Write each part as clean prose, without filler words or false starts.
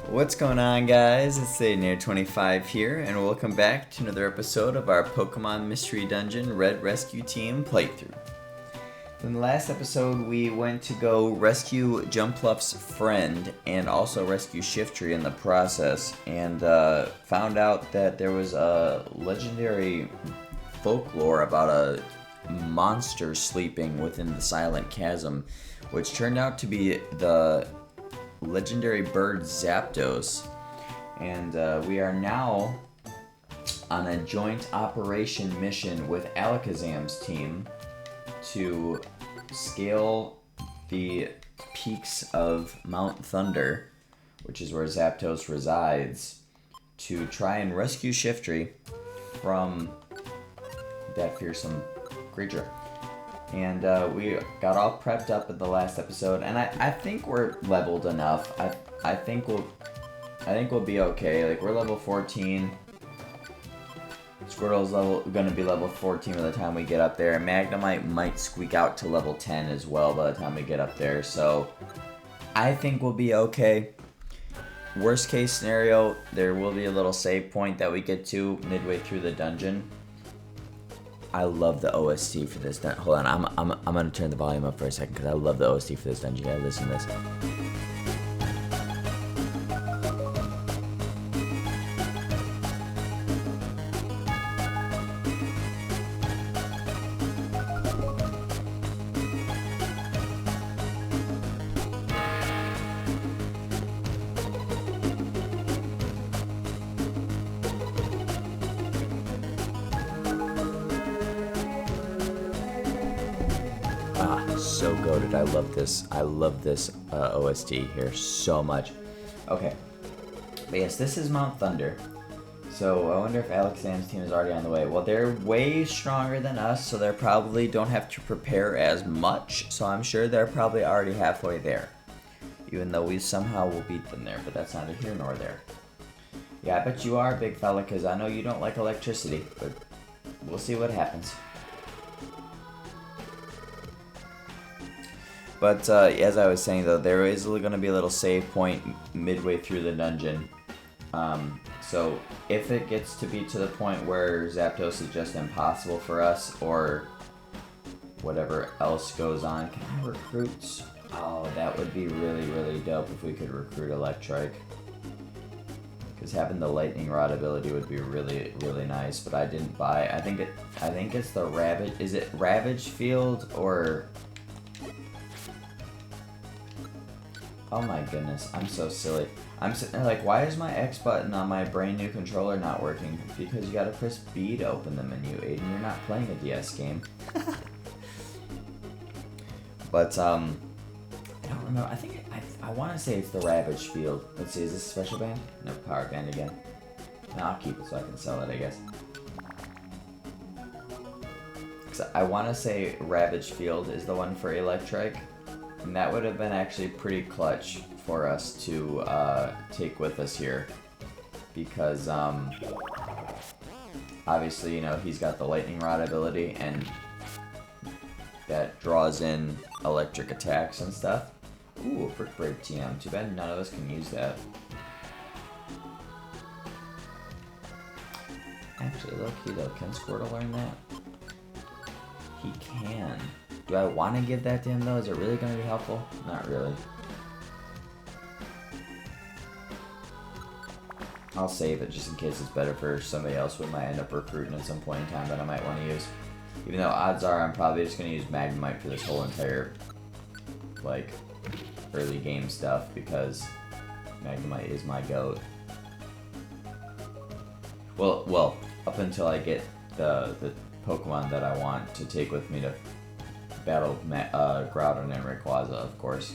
What's going on, guys? It's Near25 here, and welcome back to another episode of our Pokemon Mystery Dungeon Red Rescue Team playthrough. In the last episode, we went to go rescue Jumpluff's friend and also rescue Shiftry in the process, and found out that there was a legendary folklore about a monster sleeping within the Silent Chasm, which turned out to be the legendary bird Zapdos. And we are now on a joint operation mission with Alakazam's team to scale the peaks of Mount Thunder, which is where Zapdos resides, to try and rescue Shiftry from that fearsome creature. And we got all prepped up at the last episode, and I think we're leveled enough. I think we'll be okay. Like, we're level 14. Squirtle's gonna be level 14 by the time we get up there, and Magnemite might squeak out to level 10 as well by the time we get up there. So I think we'll be okay. Worst case scenario, there will be a little save point that we get to midway through the dungeon. I love the OST for this. Hold on, I'm gonna turn the volume up for a second because I love the OST for this dungeon. You gotta listen to this. So goated. I love this OST here so much. Okay, but yes, this is Mount Thunder. So I wonder if Alakazam's team is already on the way. Well, they're way stronger than us, so they probably don't have to prepare as much. So I'm sure they're probably already halfway there, even though we somehow will beat them there. But that's neither here nor there. Yeah, I bet you are, big fella, because I know you don't like electricity. But we'll see what happens. But as I was saying, though, there is going to be a little save point midway through the dungeon. So if it gets to be to the point where Zapdos is just impossible for us, or whatever else goes on, can I recruit? Oh, that would be really, really dope if we could recruit Electrike. Because having the Lightning Rod ability would be really, really nice. But I didn't buy. I think it's the Ravage. Is it Ravage Field or? Oh my goodness, I'm so silly. I'm sitting there like, why is my X button on my brand new controller not working? Because you gotta press B to open the menu, Aiden. You're not playing a DS game. But, I don't remember. I want to say it's the Ravage Field. Let's see, is this a special band? No, power band again. No, I'll keep it so I can sell it, I guess. I want to say Ravage Field is the one for Electrike. And that would have been actually pretty clutch for us to take with us here. Because, obviously, you know, he's got the Lightning Rod ability, and that draws in electric attacks and stuff. Ooh, a Brick Break TM. Too bad none of us can use that. Actually, low-key though, can Squirtle learn that? He can. Do I want to give that to him, though? Is it really going to be helpful? Not really. I'll save it just in case it's better for somebody else we might end up recruiting at some point in time that I might want to use. Even though odds are I'm probably just going to use Magnemite for this whole entire, like, early game stuff, because Magnemite is my GOAT. Well, up until I get the Pokemon that I want to take with me to battle Groudon and Rayquaza, of course.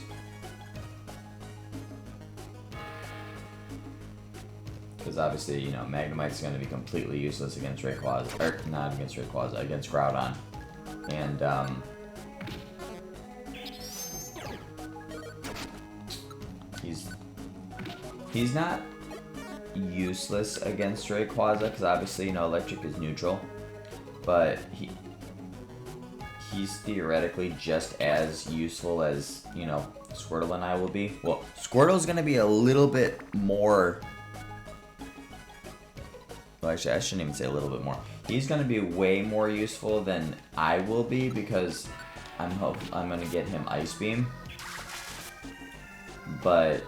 Because obviously, you know, Magnemite's going to be completely useless against Rayquaza, or not against Rayquaza, against Groudon. And, he's not useless against Rayquaza, because obviously, you know, Electric is neutral. But he's theoretically just as useful as, you know, Squirtle and I will be. Well, Squirtle's gonna be a little bit more. Well, actually, I shouldn't even say a little bit more. He's gonna be way more useful than I will be because I'm gonna get him Ice Beam. But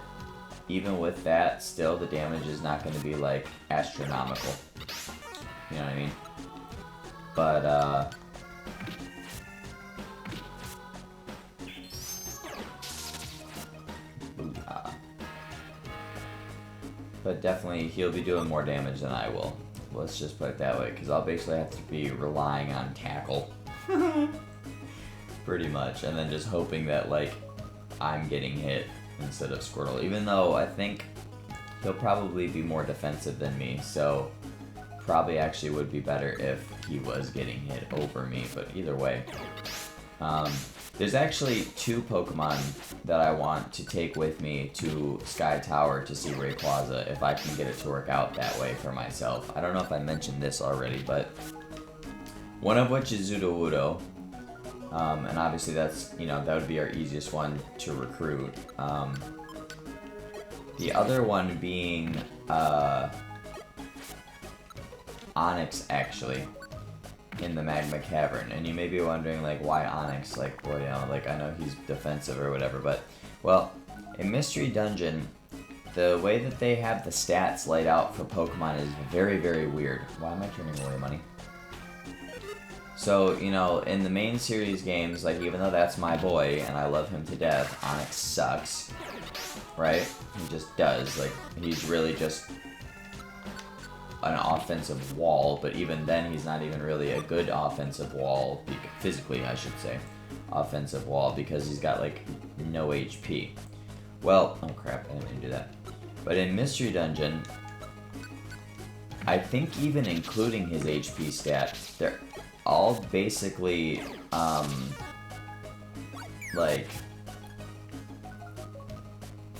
even with that, still the damage is not gonna be like astronomical. You know what I mean? But but definitely he'll be doing more damage than I will. Let's just put it that way, because I'll basically have to be relying on Tackle. Pretty much, and then just hoping that, like, I'm getting hit instead of Squirtle. Even though I think he'll probably be more defensive than me, so probably actually would be better if he was getting hit over me, but either way. There's actually 2 Pokemon that I want to take with me to Sky Tower to see Rayquaza, if I can get it to work out that way for myself. I don't know if I mentioned this already, but one of which is Sudowoodo, and obviously that's, you know, that would be our easiest one to recruit. The other one being Onix, actually, in the Magma Cavern. And you may be wondering, like, why Onix? Like, well, you know, like, I know he's defensive or whatever, but, well, in Mystery Dungeon, the way that they have the stats laid out for Pokemon is very, very weird. Why am I turning away money? So, you know, in the main series games, like, even though that's my boy, and I love him to death, Onix sucks, right? He just does. Like, he's really just an offensive wall, but even then he's not even really a good offensive wall, physically I should say, offensive wall, because he's got like no HP. Well, oh crap, I didn't mean to do that. But in Mystery Dungeon, I think even including his HP stat, they're all basically like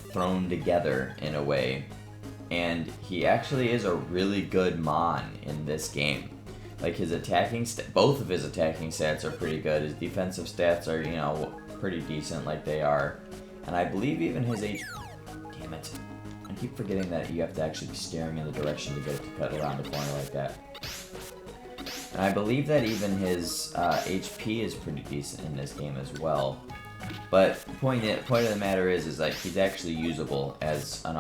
thrown together in a way. And he actually is a really good Mon in this game. Like, his attacking both of his attacking stats are pretty good. His defensive stats are, you know, pretty decent like they are. And I believe even his damn it. I keep forgetting that you have to actually be staring in the direction to get it to cut around the corner like that. And I believe that even his HP is pretty decent in this game as well. But point of the matter is like, he's actually usable as an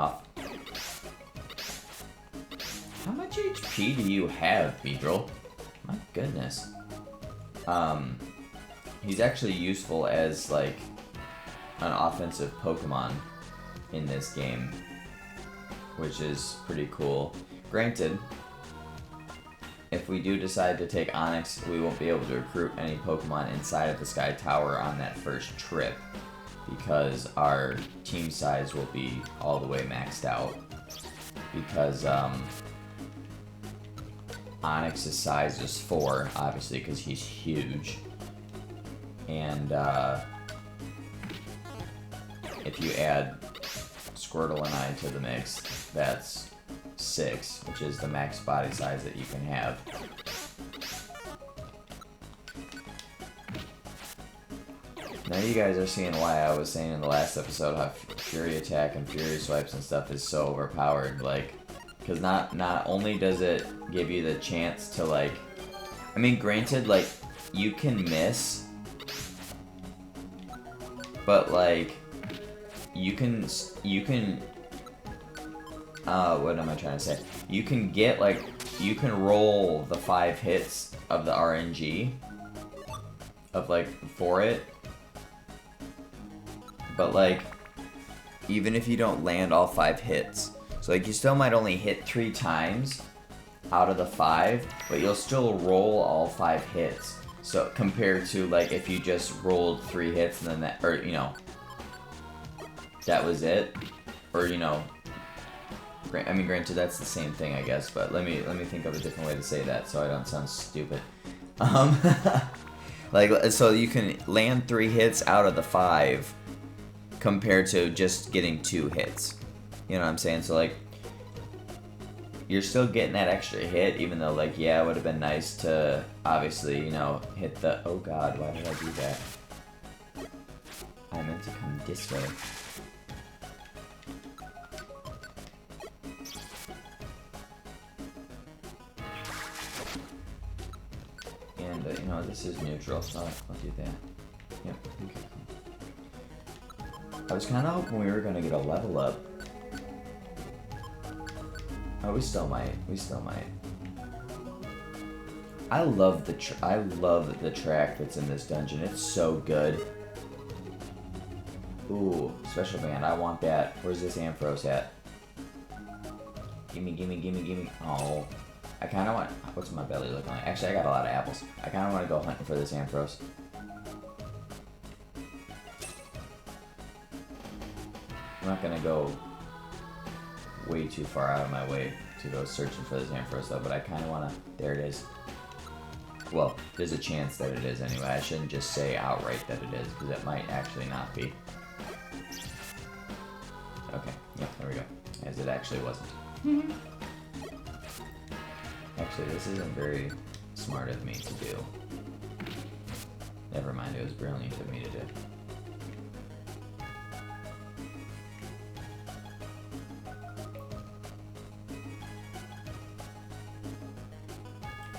How much HP do you have, Beedrill? My goodness. He's actually useful as, like, an offensive Pokemon in this game, which is pretty cool. Granted, if we do decide to take Onix, we won't be able to recruit any Pokemon inside of the Sky Tower on that first trip, because our team size will be all the way maxed out. Because, Onix's size is 4, obviously, because he's huge. And, if you add Squirtle and I to the mix, that's 6, which is the max body size that you can have. Now you guys are seeing why I was saying in the last episode how Fury Attack and Fury Swipes and stuff is so overpowered, like, because not only does it give you the chance to, like, I mean, granted, like, you can miss, but, like, you can, what am I trying to say? You can get, like, you can roll the 5 hits of the RNG, of, like, for it, but, like, even if you don't land all 5 hits, so, like, you still might only hit 3 times out of the 5, but you'll still roll all 5 hits. So, compared to, like, if you just rolled 3 hits and then that, or, you know, that was it. Or, you know, I mean, granted, that's the same thing, I guess, but let me think of a different way to say that so I don't sound stupid. Like, so you can land 3 hits out of the 5 compared to just getting 2 hits. You know what I'm saying? So, like, you're still getting that extra hit, even though, like, yeah, it would have been nice to, obviously, you know, hit the, oh god, why did I do that? I meant to come this way. And, you know, this is neutral, so I'll do that. Yep, okay. I was kind of hoping we were going to get a level up. Oh, we still might. We still might. I love the track that's in this dungeon. It's so good. Ooh, special band. I want that. Where's this Ampharos at? Gimme, gimme, gimme, gimme. Oh, I kind of want. What's my belly looking like? Actually, I got a lot of apples. I kind of want to go hunting for this Ampharos. I'm not gonna go way too far out of my way to go searching for this Ampharos though, but I kind of want to. There it is. Well, there's a chance that it is anyway. I shouldn't just say outright that it is, because it might actually not be. Okay, yep, there we go. As it actually wasn't. Actually, this isn't very smart of me to do. Never mind, it was brilliant of me to do.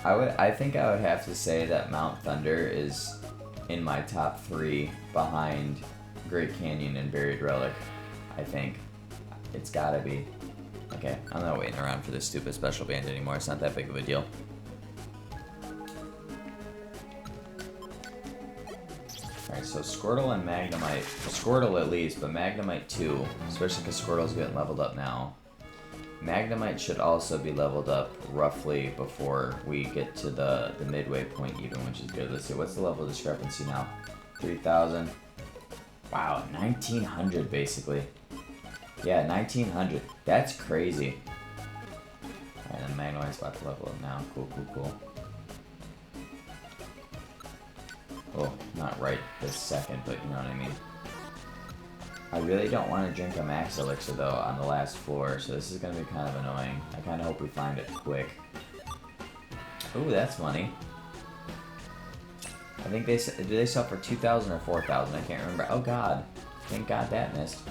I think I would have to say that Mount Thunder is in my top 3 behind Great Canyon and Buried Relic. I think. It's gotta be. Okay, I'm not waiting around for this stupid special band anymore. It's not that big of a deal. Alright, so Squirtle and Magnemite. Squirtle at least, but Magnemite too. Especially because Squirtle's getting leveled up now. Magnemite should also be leveled up roughly before we get to the midway point even, which is good. Let's see, what's the level discrepancy now? 3,000. Wow, 1,900 basically. Yeah, 1,900. That's crazy. Alright, then Magnemite's about to level up now. Cool, cool, cool. Well, not right this second, but you know what I mean. I really don't want to drink a max elixir though on the last floor, so this is going to be kind of annoying. I kind of hope we find it quick. Ooh, that's money. I think do they sell for 2,000 or 4,000? I can't remember. Oh god. Thank god that missed.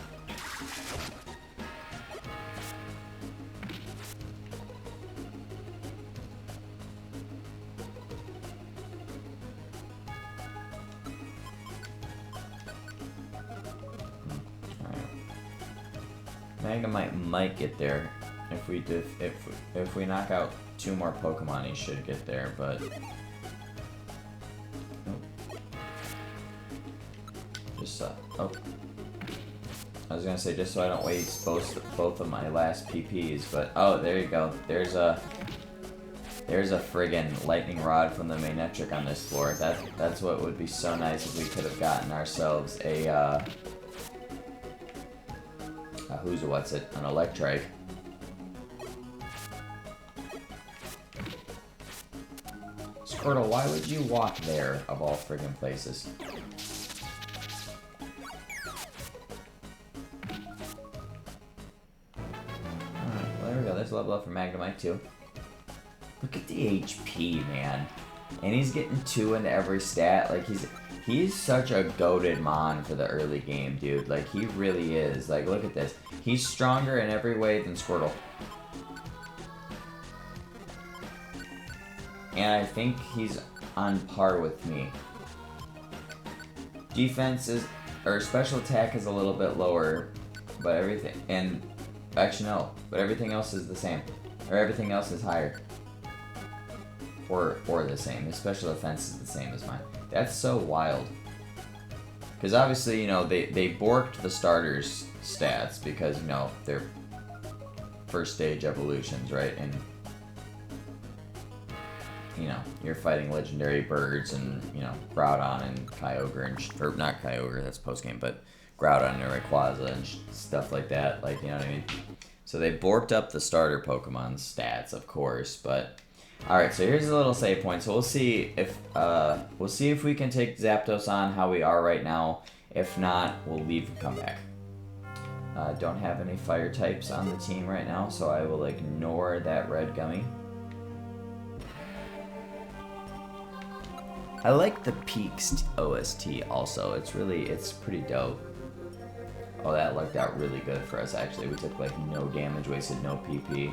Magnemite might get there if we knock out 2 more Pokemon. He should get there, but nope. Just oh, I was gonna say just so I don't waste both of my last PPs, but oh, there you go. There's a friggin' lightning rod from the Manectric on this floor. That's what would be so nice if we could have gotten ourselves a an Electrike. Squirtle, why would you walk there, of all friggin' places? Alright, well there we go, there's a level up for Magnemite too. Look at the HP, man. And he's getting 2 into every stat, like he's such a goated mon for the early game, dude. Like, he really is. Like, look at this. He's stronger in every way than Squirtle. And I think he's on par with me. Defense is, or special attack is a little bit lower, but everything, and, actually no, but everything else is the same. Or everything else is higher. Or the same. His special defense is the same as mine. That's so wild. Because obviously, you know, they borked the starters' stats because, you know, they're first stage evolutions, right? And, you know, you're fighting legendary birds and, you know, Groudon and Kyogre and, or not Kyogre, that's post-game, but Groudon and Rayquaza and stuff like that, like, you know what I mean? So they borked up the starter Pokemon's stats, of course, but... Alright, so here's a little save point. So we'll see if we can take Zapdos on how we are right now. If not, we'll leave and come back. Don't have any fire types on the team right now, so I will ignore that red gummy. I like the Peaks OST also. It's pretty dope. Oh, that worked out really good for us, actually. We took, like, no damage, wasted no PP.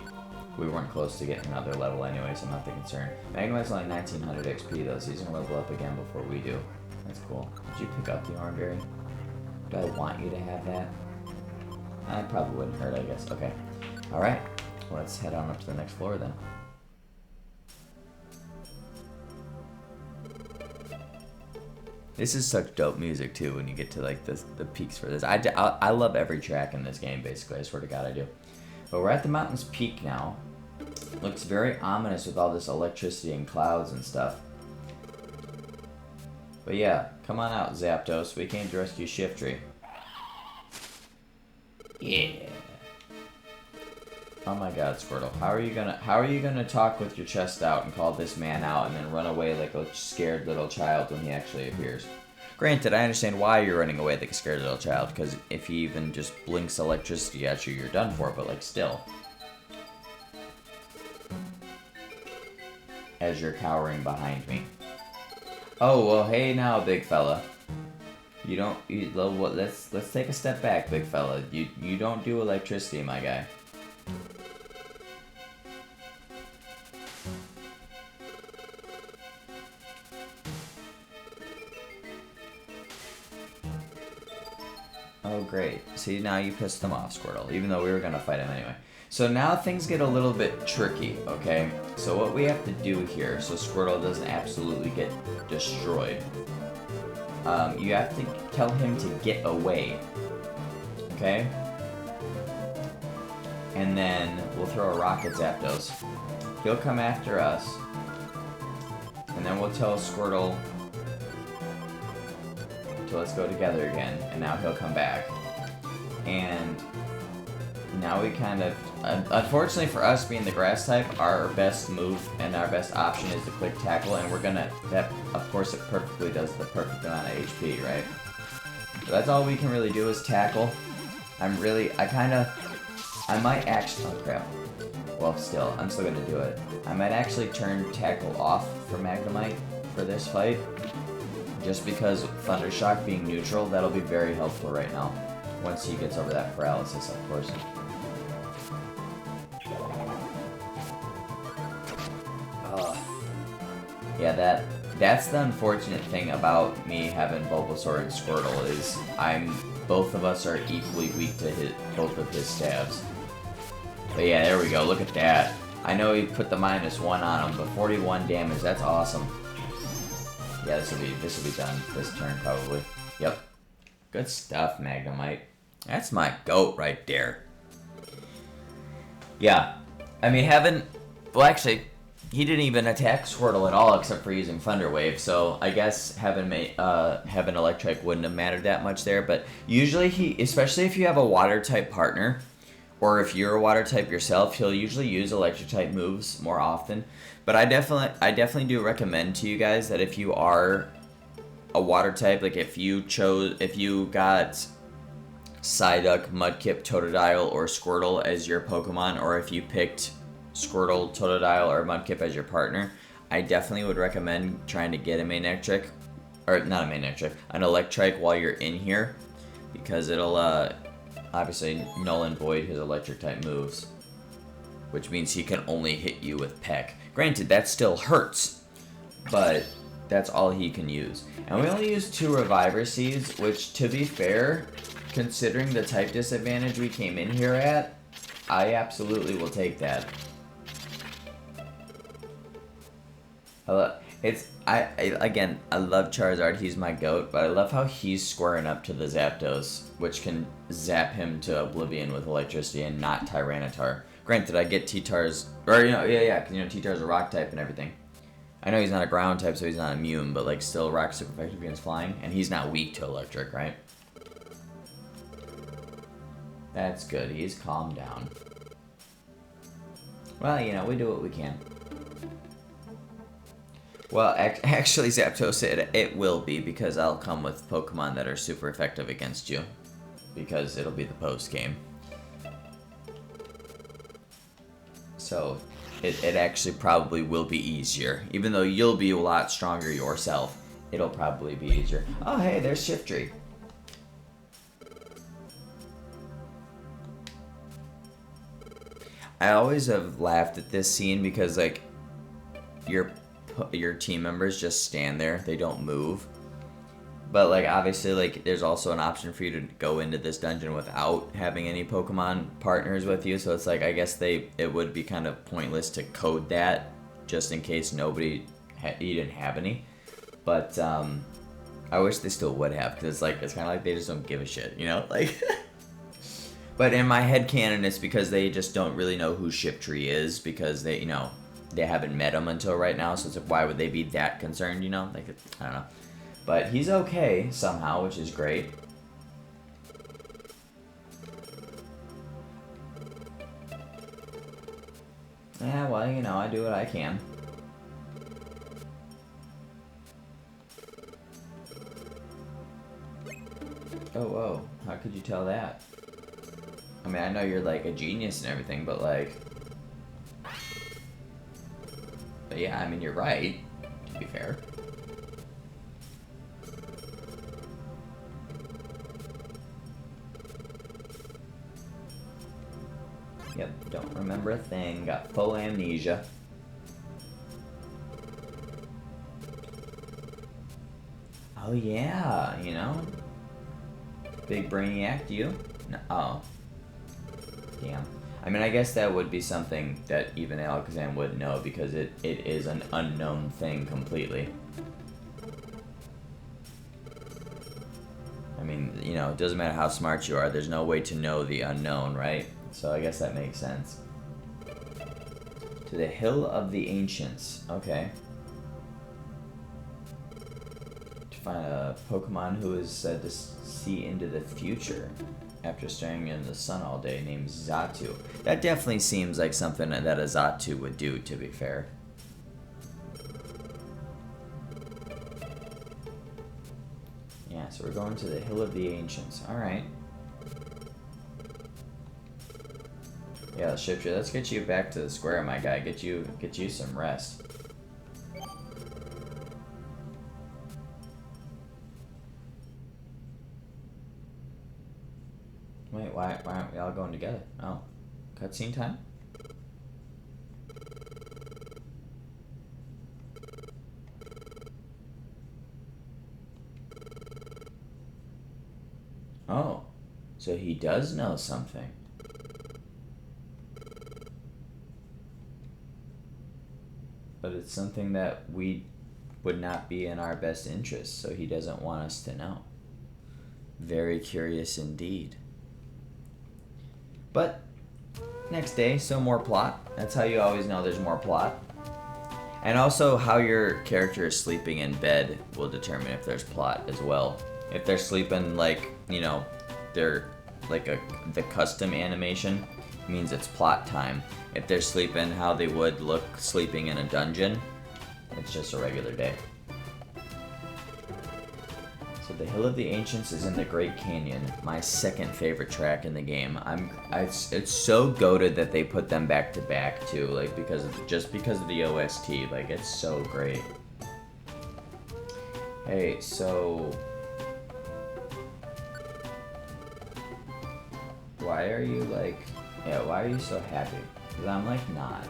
We weren't close to getting another level anyway, so I'm not that concerned. Magnemite's only 1900 XP, though, so he's gonna level up again before we do. That's cool. Did you pick up the Oranberry? Do I want you to have that? I probably wouldn't hurt, I guess. Okay. Alright. Well, let's head on up to the next floor, then. This is such dope music, too, when you get to, like, the peaks for this. I love every track in this game, basically. I swear to God, I do. But we're at the mountain's peak now. Looks very ominous with all this electricity and clouds and stuff. But yeah, come on out, Zapdos. We came to rescue Shiftry. Yeah. Oh my God, Squirtle. How are you gonna talk with your chest out and call this man out and then run away like a scared little child when he actually appears? Granted, I understand why you're running away like a scared little child, because if he even just blinks electricity at you, you're done for, but like still. As you're cowering behind me. Oh, well, hey now, big fella. Let's take a step back, big fella. You don't do electricity, my guy. Oh, great. See, now you pissed him off, Squirtle, even though we were gonna fight him anyway. So now things get a little bit tricky, okay? So what we have to do here, so Squirtle doesn't absolutely get destroyed, you have to tell him to get away, okay? And then we'll throw a rock at Zapdos. He'll come after us, and then we'll tell Squirtle to let's go together again, and now he'll come back. And now we kind of, unfortunately for us being the grass type, our best move and our best option is the quick tackle, and we're gonna, that, of course it perfectly does the perfect amount of HP, right? So that's all we can really do is tackle. I might actually, oh crap. Well, still, I'm still gonna do it. I might actually turn tackle off for Magnemite for this fight. Just because Thundershock being neutral, that'll be very helpful right now. Once he gets over that paralysis, of course. Yeah, that's the unfortunate thing about me having Bulbasaur and Squirtle is both of us are equally weak to both of his stabs. But yeah, there we go. Look at that. I know he put the -1 on him, but 41 damage. That's awesome. Yeah, this will be done this turn probably. Yep. Good stuff, Magnemite. That's my goat right there. Yeah. I mean, well, actually, he didn't even attack Squirtle at all except for using Thunder Wave, so I guess having Electric wouldn't have mattered that much there, but usually especially if you have a water type partner, or if you're a water type yourself, he'll usually use electric type moves more often. But I definitely do recommend to you guys that if you are a water type, like if you got Psyduck, Mudkip, Totodile, or Squirtle as your Pokemon, or if you picked Squirtle, Totodile, or Mudkip as your partner, I definitely would recommend trying to get an Electrike while you're in here, because it'll obviously null and void his electric type moves, which means he can only hit you with Peck. Granted, that still hurts, but that's all he can use. And we only use 2 Reviver Seeds, which, to be fair, considering the type disadvantage we came in here at, I absolutely will take that. Again, I love Charizard, he's my GOAT, but I love how he's squaring up to the Zapdos, which can zap him to oblivion with electricity and not Tyranitar. Granted, I get T-Tar's, or, because, T-Tar's a rock type and everything. I know he's not a ground type, so he's not immune, but, like, still rock's super effective against flying, and he's not weak to electric, right? That's good, he's calmed down. Well, we do what we can. Well, actually, Zapdos said it will be, because I'll come with Pokemon that are super effective against you. Because it'll be the post-game. So, it actually probably will be easier. Even though you'll be a lot stronger yourself, it'll probably be easier. Oh, hey, there's Shiftry. I always have laughed at this scene because like your team members just stand there, they don't move. But like obviously like there's also an option for you to go into this dungeon without having any Pokemon partners with you. So it's like I guess it would be kind of pointless to code that just in case you didn't have any. But I wish they still would have, because it's kind of like they just don't give a shit, you know? Like, but in my head canon, it's because they just don't really know who Shiftry is, because they haven't met him until right now. So it's like, why would they be that concerned, you know? Like, I don't know. But he's okay somehow, which is great. Yeah, well, you know, I do what I can. Oh, whoa. How could you tell that? I mean, I know you're, like, a genius and everything, but, like... But, yeah, I mean, you're right, to be fair. Yep, don't remember a thing. Got full amnesia. Oh, yeah, you know? Big brainiac, you? No. Oh. Damn. I mean, I guess that would be something that even Alakazam would know, because it is an unknown thing completely. I mean, you know, it doesn't matter how smart you are, there's no way to know the unknown, right? So I guess that makes sense. To the Hill of the Ancients. Okay. Find a Pokemon who is said to see into the future after staring in the sun all day, named Xatu. That definitely seems like something that a Xatu would do, to be fair. Yeah, so we're going to the Hill of the Ancients. Alright. Yeah, Shiftry, let's get you back to the square, my guy. Get you some rest. Wait, why aren't we all going together? Oh, cutscene time? Oh, so he does know something. But it's something that we would not be in our best interest, so he doesn't want us to know. Very curious indeed. But, next day, so more plot. That's how you always know there's more plot. And also, how your character is sleeping in bed will determine if there's plot as well. If they're sleeping like, you know, they're like the custom animation, means it's plot time. If they're sleeping how they would look sleeping in a dungeon, it's just a regular day. So the Hill of the Ancients is in the Great Canyon, my second favorite track in the game. It's so goated that they put them back to back too, like because of the OST, like it's so great. Hey, so why are you like, yeah, why are you so happy? Because I'm like not.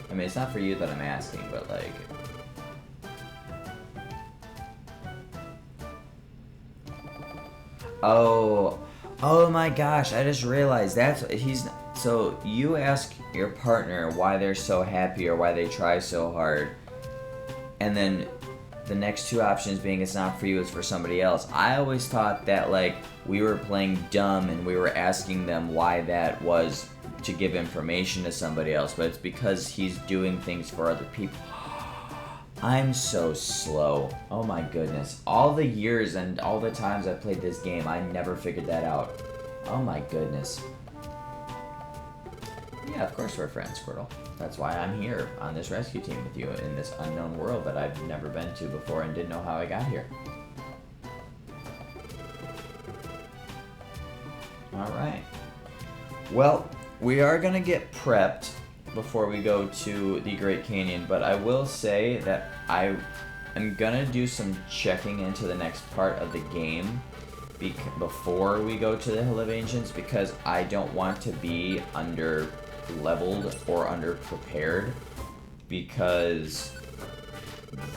I mean, it's not for you that I'm asking, but like, oh my gosh, I just realized so you ask your partner why they're so happy or why they try so hard, and then the next two options being it's not for you, it's for somebody else. I always thought that like we were playing dumb and we were asking them why that was to give information to somebody else, but it's because he's doing things for other people. I'm so slow. Oh my goodness. All the years and all the times I've played this game, I never figured that out. Oh my goodness. Yeah, of course we're friends, Squirtle. That's why I'm here on this rescue team with you in this unknown world that I've never been to before and didn't know how I got here. Alright. Well, we are going to get prepped before we go to the Great Canyon, but I will say that I am going to do some checking into the next part of the game before we go to the Hill of Ancients, because I don't want to be under leveled or under prepared, because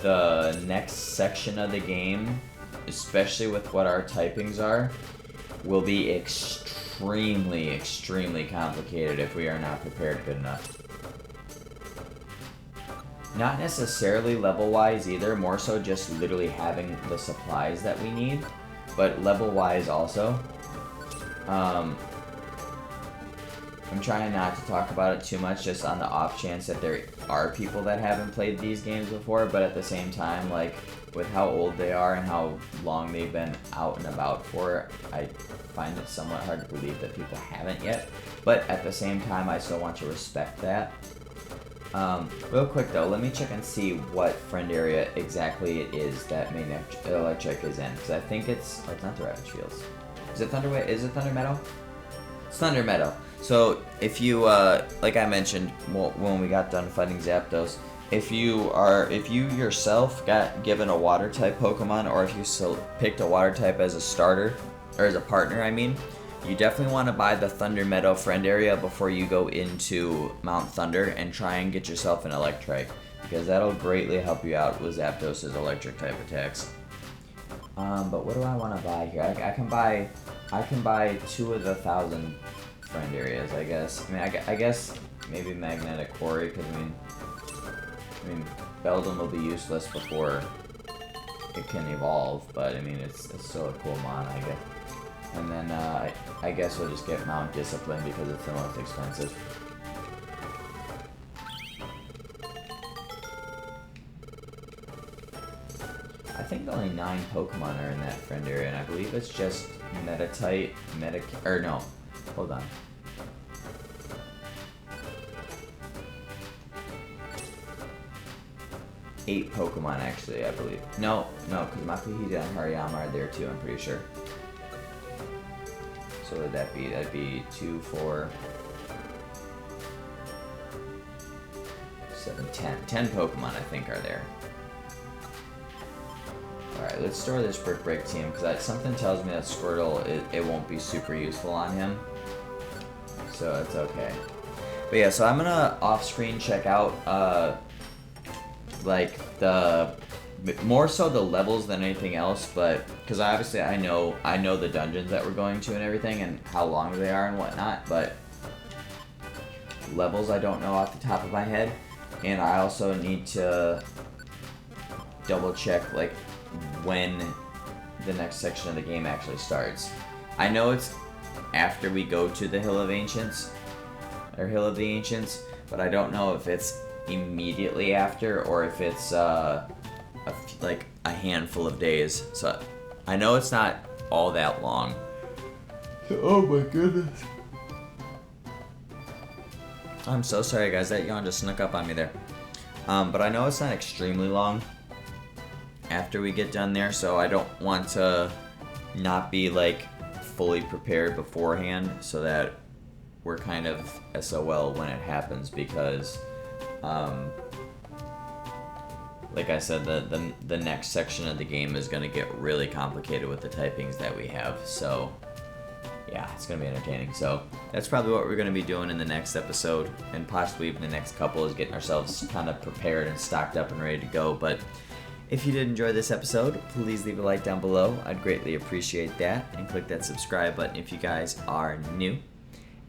the next section of the game, especially with what our typings are, will be extremely complicated if we are not prepared good enough. Not necessarily level-wise either, more so just literally having the supplies that we need, but level-wise also. I'm trying not to talk about it too much, just on the off chance that there are people that haven't played these games before, but at the same time, like, with how old they are and how long they've been out and about for, I find it somewhat hard to believe that people haven't yet, but at the same time, I still want to respect that. Real quick though, let me check and see what friend area exactly it is that main electric is in, because I think it's not the Ravage Fields. Is it Thunder Meadow? It's Thunder Meadow. So if you, like I mentioned when we got done fighting Zapdos, if you yourself got given a water type Pokemon, or if you picked a water type as a starter, or as a partner, I mean, you definitely want to buy the Thunder Meadow friend area before you go into Mount Thunder and try and get yourself an Electrike, because that'll greatly help you out with Zapdos' electric type attacks. But what do I want to buy here? I can buy 2 of the 1,000 friend areas, I guess. I mean, I guess maybe Magnetic Quarry, because I mean, Beldum will be useless before it can evolve, but I mean, it's still a cool mon, I guess. And then I guess we'll just get Mount Discipline because it's the most expensive. I think only 9 Pokemon are in that friend area, and I believe it's just Meditite, or no, hold on. Eight Pokemon actually, I believe. No, because Makuhita and Hariyama are there too, I'm pretty sure. So what would that be? That'd be 2, 4, 7, 10. 10 Pokemon, I think, are there. Alright, let's store this Brick Break team, because something tells me that Squirtle, it won't be super useful on him. So it's okay. But yeah, so I'm gonna off-screen check out, like, more so the levels than anything else, but because obviously I know the dungeons that we're going to and everything and how long they are and whatnot, but levels I don't know off the top of my head, and I also need to double check like when the next section of the game actually starts. I know it's after we go to the Hill of Ancients, or Hill of the Ancients, but I don't know if it's immediately after or if it's like a handful of days. So I know it's not all that long. Oh my goodness. I'm so sorry guys, that yawn just snuck up on me there. But I know it's not extremely long after we get done there, so I don't want to not be like fully prepared beforehand so that we're kind of SOL when it happens, because like I said, the next section of the game is going to get really complicated with the typings that we have, so yeah, it's going to be entertaining. So that's probably what we're going to be doing in the next episode, and possibly even the next couple, is getting ourselves kind of prepared and stocked up and ready to go. But if you did enjoy this episode, please leave a like down below. I'd greatly appreciate that, and click that subscribe button if you guys are new.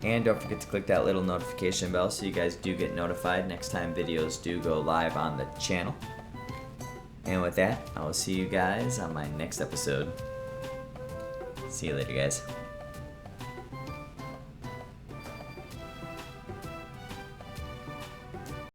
And don't forget to click that little notification bell so you guys do get notified next time videos do go live on the channel. And with that, I will see you guys on my next episode. See you later, guys.